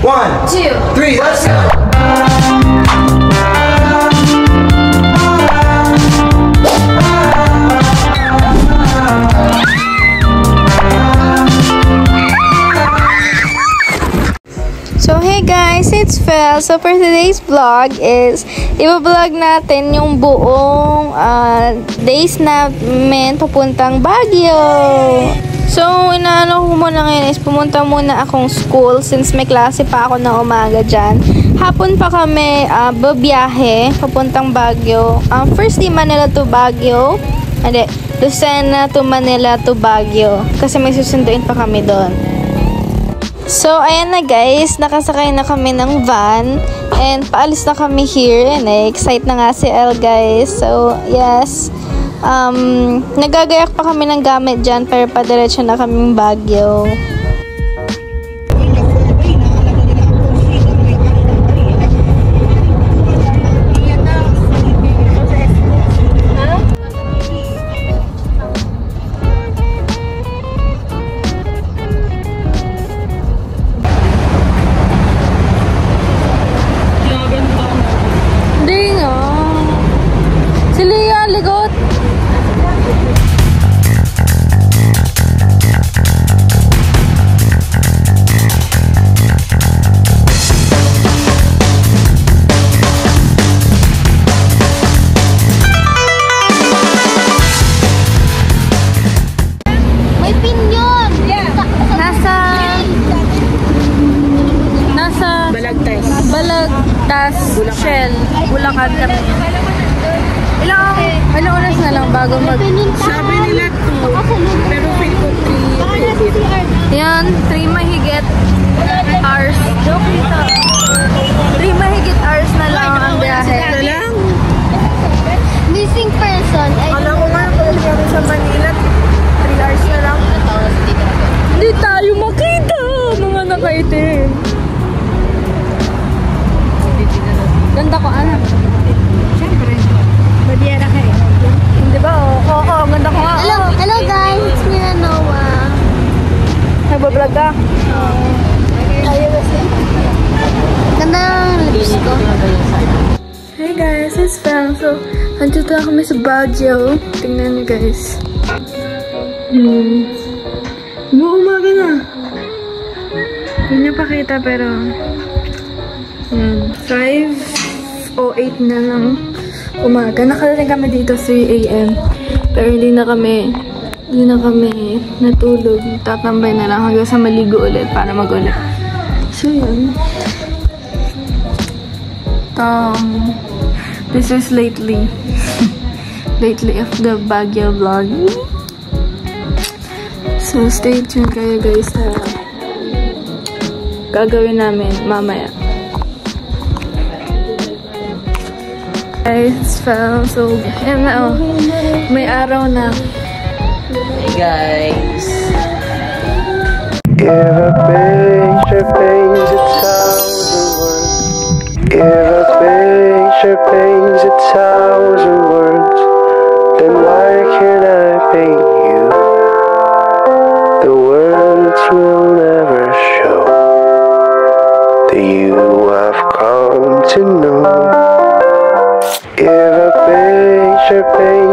One, two, three, let's go! So hey guys, it's Fel. So for today's vlog is i-vlog natin yung buong days namin papuntang Baguio. So, inaano ko muna ngayon is pumunta muna akong school since may klase pa ako na umaga dyan. Hapon pa kami babiyahe papuntang Baguio. First di Manila to Baguio. Hindi, Lucena to Manila to Baguio. Kasi may susunduin pa kami doon. So, ayan na guys. Nakasakay na kami ng van. And paalis na kami here. And excite na nga si El guys. So, yes. Nagagayak pa kami ng gamit dyan pero padiretso na kaming Baguio. Hindi nga. Si Lia, ligot. Balagtas, Shell, Bulacan kami. Ilang oras na lang bago Sabi nila 2, pero feel ko 3. Yan, 3 mahigit hours. 3 mahigit hours na lang ang biyahe. Missing person. Alam ko nga kung kami sa Manila, 3 hours na lang. Hindi tayo makita, mga nakaitim. Ganda ko, anak. Siyempre. Badiera ka eh. Hindi ba? Oo, ganda ko nga. Hello guys, it's me na Noah. Nagbablog ka? Ganda ng lips ko. Hey guys, it's Pam. So, andito na kami sa Baguio. Tingnan niyo guys. Umaga na. Hindi niyo pakita pero 5:08 na lang umaga. Nakarating kami dito 3 AM. Pero hindi na kami natulog. Tatambay na lang hanggang sa maligo ulit para magulit. So yun. This is lately of the Baguio vlog. So stay tuned kayo guys sa gagawin namin mamaya. Guys, fell. So, yan na, oh. May araw na. Hey guys! If a picture paints a thousand words, if a picture paints a thousand words, then why can't I paint you? The words will never show the you I've come to know. If a picture paints